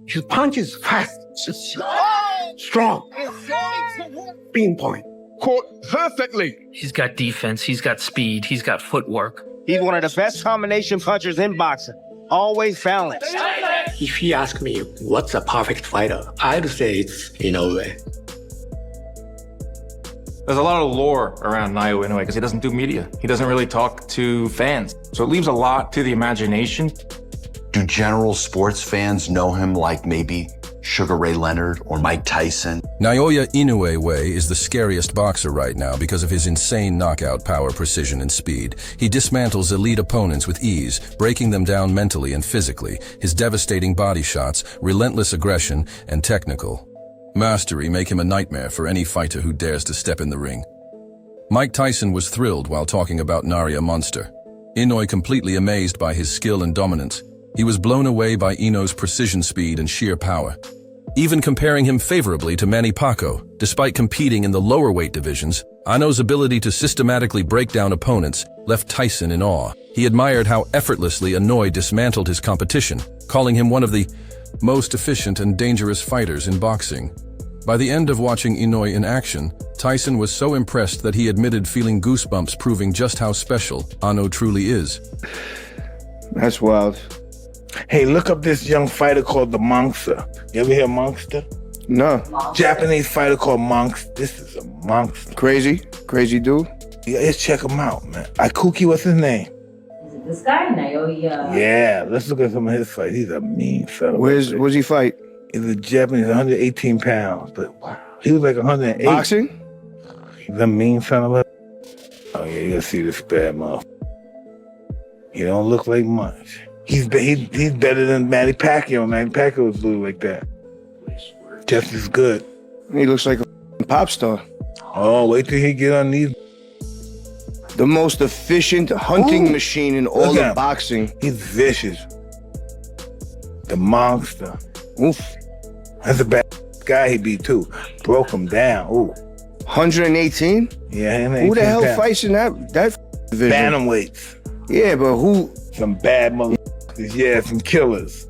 His punch is fast, strong, pinpoint. Caught perfectly. He's got defense, he's got speed, he's got footwork. He's one of the best combination punchers in boxing. Always balanced. If you ask me what's a perfect fighter, I'd say it's Inoue. There's a lot of lore around Naoya Inoue because he doesn't do media. He doesn't really talk to fans. So it leaves a lot to the imagination. Do general sports fans know him like maybe Sugar Ray Leonard or Mike Tyson? Naoya Inoue is the scariest boxer right now because of his insane knockout power, precision, and speed. He dismantles elite opponents with ease, breaking them down mentally and physically. His devastating body shots, relentless aggression, and technical mastery make him a nightmare for any fighter who dares to step in the ring. Mike Tyson was thrilled while talking about Naoya Monster. Inoue completely amazed by his skill and dominance. He was blown away by Inoue's precision, speed, and sheer power, even comparing him favorably to Manny Pacquiao. Despite competing in the lower weight divisions, Inoue's ability to systematically break down opponents left Tyson in awe. He admired how effortlessly Inoue dismantled his competition, calling him one of the most efficient and dangerous fighters in boxing. By the end of watching Inoue in action, Tyson was so impressed that he admitted feeling goosebumps, proving just how special Inoue truly is. That's wild. Hey, look up this young fighter called the Monster. You ever hear Monster? No. Japanese fighter called Monster. This is a monster. Crazy dude. Yeah, let's check him out, man. Ikuki, what's his name? Is it this guy, Naoya? Yeah, let's look at some of his fights. He's a mean fella. Where's he fight? He's a Japanese, 118 pounds, but wow, he was like 108. Boxing? He's a mean son of a... Oh yeah, you gotta see this bad motherfucker. He don't look like much. He's better than Manny Pacquiao. Manny Pacquiao was blue like that. Just as good. He looks like a pop star. Oh, wait till he get on these. The most efficient hunting machine in all of boxing. He's vicious. The Monster. Oof. That's a bad guy he beat too. Broke him down. Ooh. 118? Yeah, who the hell fights in that division? Bantamweights. Yeah, but who? Some bad motherfuckers. Yeah, some killers.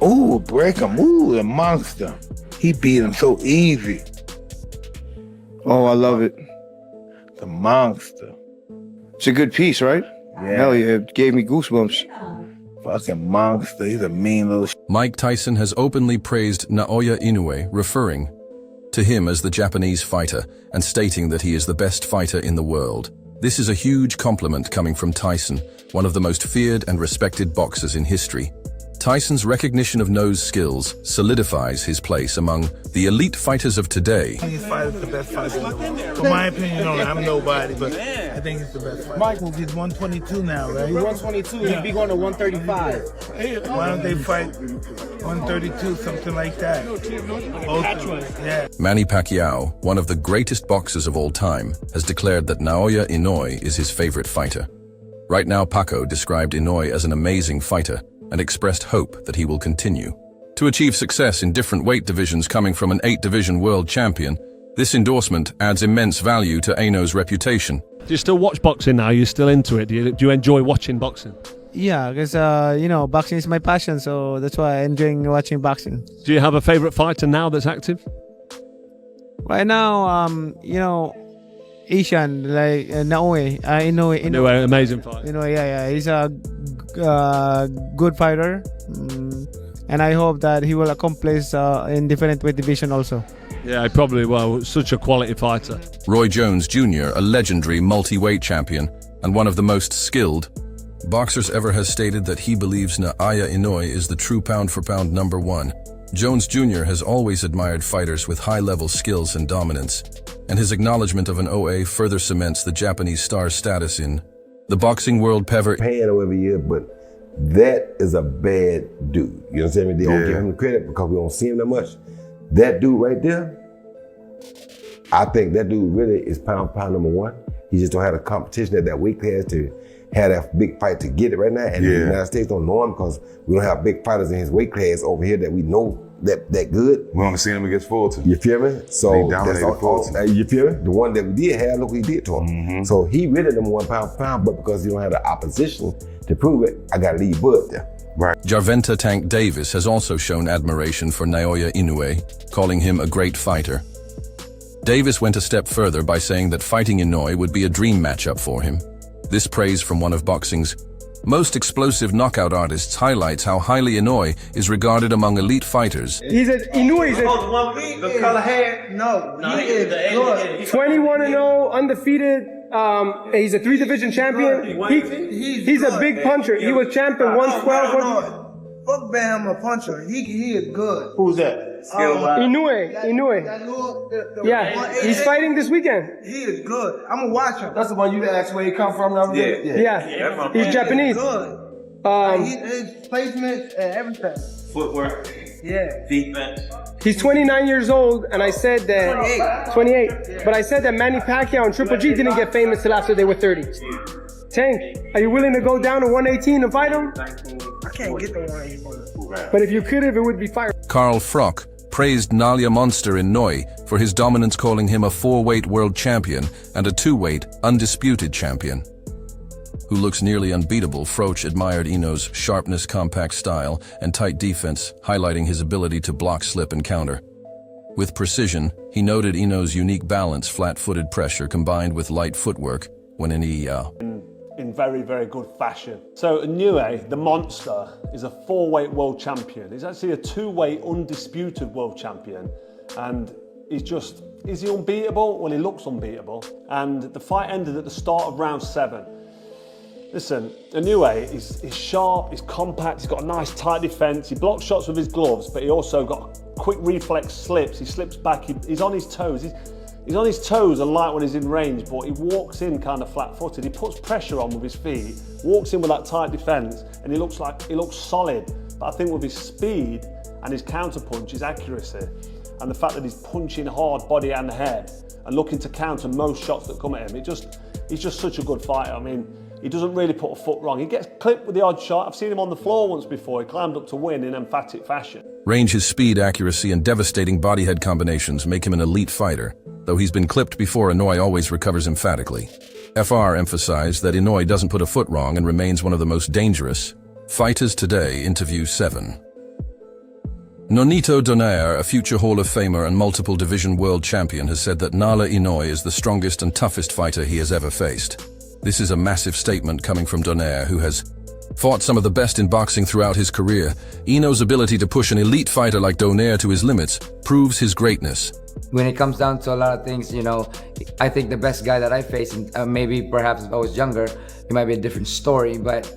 Ooh, break him. Ooh, the Monster. He beat him so easy. Oh, I love it. The Monster. It's a good piece, right? Yeah. Hell yeah, it gave me goosebumps. Fucking Monster. He's a mean little Mike Tyson has openly praised Naoya Inoue, referring to him as the Japanese fighter and stating that he is the best fighter in the world. This is a huge compliment coming from Tyson, one of the most feared and respected boxers in history. Tyson's recognition of Inoue's skills solidifies his place among the elite fighters of today. He's the best fighter in the world. In my opinion, I'm nobody, but I think he's the best fighter. Michael, he's 122 now, right? He's 122. He'd be going to 135. Why don't they fight 132, something like that? Yeah. Manny Pacquiao, one of the greatest boxers of all time, has declared that Naoya Inoue is his favorite fighter. Right now, Pacquiao described Inoue as an amazing fighter and expressed hope that he will continue to achieve success in different weight divisions. Coming from an 8-division world champion, this endorsement adds immense value to Inoue's reputation. Do you still watch boxing now? Are you still into it? Do you enjoy watching boxing? Yeah, because, boxing is my passion, so that's why I'm enjoying watching boxing. Do you have a favorite fighter now that's active? Right now, Asian, like Naoya, Inoue, amazing fighter. Yeah, he's a good fighter, and I hope that he will accomplish in different weight division also. Yeah, he probably will. Such a quality fighter. Roy Jones Jr., a legendary multi-weight champion and one of the most skilled boxers ever, has stated that he believes Naoya Inoue is the true pound-for-pound #1. Jones Jr. has always admired fighters with high-level skills and dominance, and his acknowledgement of an OA further cements the Japanese star's status in the boxing world. Paying him every year, but that is a bad dude. You know what I'm saying? They don't give him the credit because we don't see him that much. That dude right there, I think that dude really is pound #1. He just don't have the competition at that weight class to have that big fight to get it right now. And the United States don't know him because we don't have big fighters in his weight class over here that we know that good. We only seen him against Fulton. You feel me? So he dominated Fulton. You feel me? The one that we did have, look what he did to him. So he really #1 pound for pound, but because he don't have the opposition to prove it, I gotta leave Bud there. Right. Jarventa Tank Davis has also shown admiration for Naoya Inoue, calling him a great fighter. Davis went a step further by saying that fighting Inoue would be a dream matchup for him. This praise from one of boxing's most explosive knockout artists highlights how highly Inoue is regarded among elite fighters. Inoue is the color hair. No, he is good. 21-0, undefeated. He's a 3-division champion. He's a big puncher. He was champion 112. Fuck Bam a puncher. He is good. Who's that? Inoue. Yeah, he's fighting this weekend. He is good. I'm gonna watch him. That's the one you asked where he come from. Yeah. He's Japanese. Good. His placement and everything. Footwork. Yeah. Defense. He's 29 years old, and I said that 28. But I said that Manny Pacquiao and Triple G didn't get famous till after they were 30. Tank, are you willing to go down to 118 and fight him? I can't get the 118. But if you could, it would be fire. Carl Frock praised Naoya Monster Inoue for his dominance, calling him a 4-weight world champion and a 2-weight undisputed champion. Who looks nearly unbeatable, Froch admired Inoue's sharpness, compact style, and tight defense, highlighting his ability to block, slip, and counter. With precision, he noted Inoue's unique balance, flat-footed pressure combined with light footwork when in EEL. In very, very good fashion. So Inoue, the monster, is a 4-weight world champion. He's actually a 2-weight undisputed world champion. And is he unbeatable? Well, he looks unbeatable. And the fight ended at the start of round 7. Listen, Inoue is sharp, he's compact, he's got a nice tight defense, he blocks shots with his gloves, but he also got quick reflex slips, he slips back, he's on his toes. He's on his toes a lot when he's in range, but he walks in kind of flat-footed. He puts pressure on with his feet, walks in with that tight defense, and he looks solid. But I think with his speed and his counterpunch, his accuracy, and the fact that he's punching hard body and head and looking to counter most shots that come at him, he's just such a good fighter. I mean, he doesn't really put a foot wrong. He gets clipped with the odd shot. I've seen him on the floor once before. He climbed up to win in emphatic fashion. Range's speed, accuracy, and devastating body-head combinations make him an elite fighter. Though he's been clipped before, Inoue always recovers emphatically. FR emphasized that Inoue doesn't put a foot wrong and remains one of the most dangerous fighters today. Interview 7. Nonito Donaire, a future Hall of Famer and multiple division world champion, has said that Naoya Inoue is the strongest and toughest fighter he has ever faced. This is a massive statement coming from Donaire, who has fought some of the best in boxing throughout his career. Inoue's ability to push an elite fighter like Donaire to his limits proves his greatness. When it comes down to a lot of things, I think the best guy that I faced, and maybe perhaps if I was younger, it might be a different story, but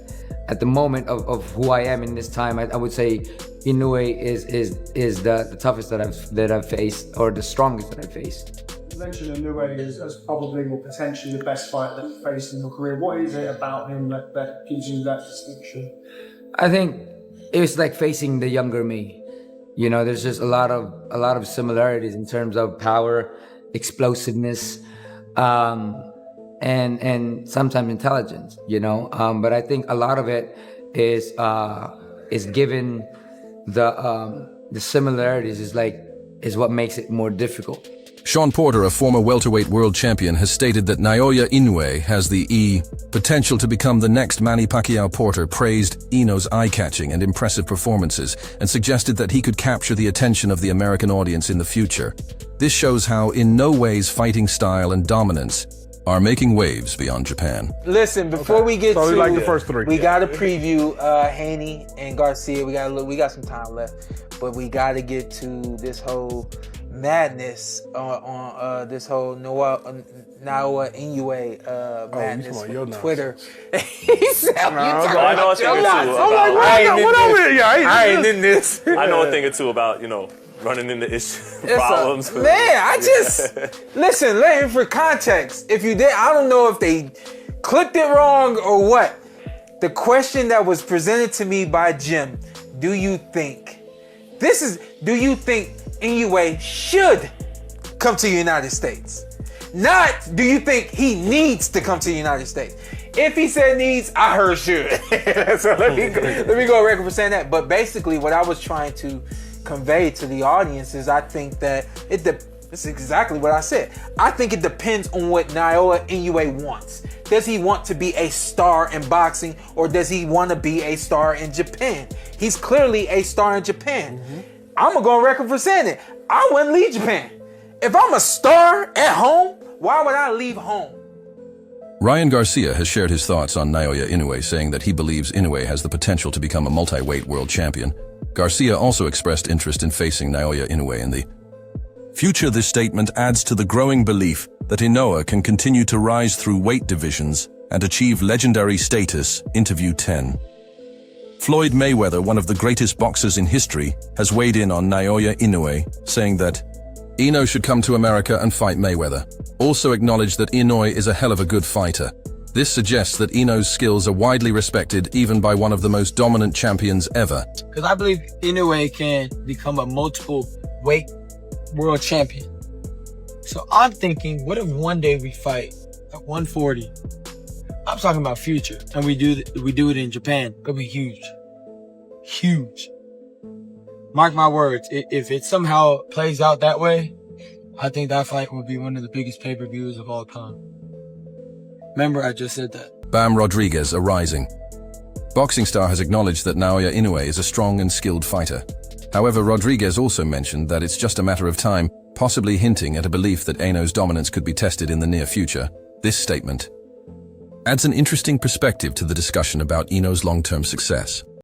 at the moment of who I am in this time, I would say Inoue is the toughest that I've faced, or the strongest that I've faced. You mentioned Inoue as probably or potentially the best fighter that you've faced in your career. What is it about him that gives you that distinction? I think it was like facing the younger me. There's just a lot of similarities in terms of power, explosiveness, and sometimes intelligence. But I think a lot of it is given the similarities is what makes it more difficult. Sean Porter, a former welterweight world champion, has stated that Naoya Inoue has the potential to become the next Manny Pacquiao. Porter praised Inoue's eye-catching and impressive performances and suggested that he could capture the attention of the American audience in the future. This shows how Inoue's fighting style and dominance are making waves beyond Japan. Listen, before we get to like the first 3. We got to preview Haney and Garcia. We got some time left, but we got to get to this whole madness on this whole Naoya Inoue madness on Twitter. He said, I know a thing or two. I ain't in this. I know a thing or two about, running into problems. I just listen for context. If you did, I don't know if they clipped it wrong or what. The question that was presented to me by Jim: do you think Inoue should come to the United States? Not, do you think he needs to come to the United States? If he said needs, I heard should. So let me go on record for saying that. But basically, what I was trying to convey to the audience is I think that This is exactly what I said. I think it depends on what Naoya Inoue wants. Does he want to be a star in boxing, or does he want to be a star in Japan? He's clearly a star in Japan. I'm gonna go on record for saying it. I wouldn't leave Japan. If I'm a star at home, why would I leave home? Ryan Garcia has shared his thoughts on Naoya Inoue, saying that he believes Inoue has the potential to become a multi-weight world champion. Garcia also expressed interest in facing Naoya Inoue in the future. This statement adds to the growing belief that Inoue can continue to rise through weight divisions and achieve legendary status. Interview 10. Floyd Mayweather, one of the greatest boxers in history, has weighed in on Naoya Inoue, saying that Inoue should come to America and fight Mayweather. Also acknowledged that Inoue is a hell of a good fighter. This suggests that Inoue's skills are widely respected even by one of the most dominant champions ever. Because I believe Inoue can become a multiple weight world champion. So I'm thinking, what if one day we fight at 140? I'm talking about future, and we do it in Japan. It'll be huge. Huge. Mark my words, if it somehow plays out that way, I think that fight will be one of the biggest pay-per-views of all time. Remember, I just said that. Bam Rodriguez, a rising boxing star, has acknowledged that Naoya Inoue is a strong and skilled fighter. However, Rodriguez also mentioned that it's just a matter of time, possibly hinting at a belief that Inoue's dominance could be tested in the near future. This statement adds an interesting perspective to the discussion about Inoue's long-term success.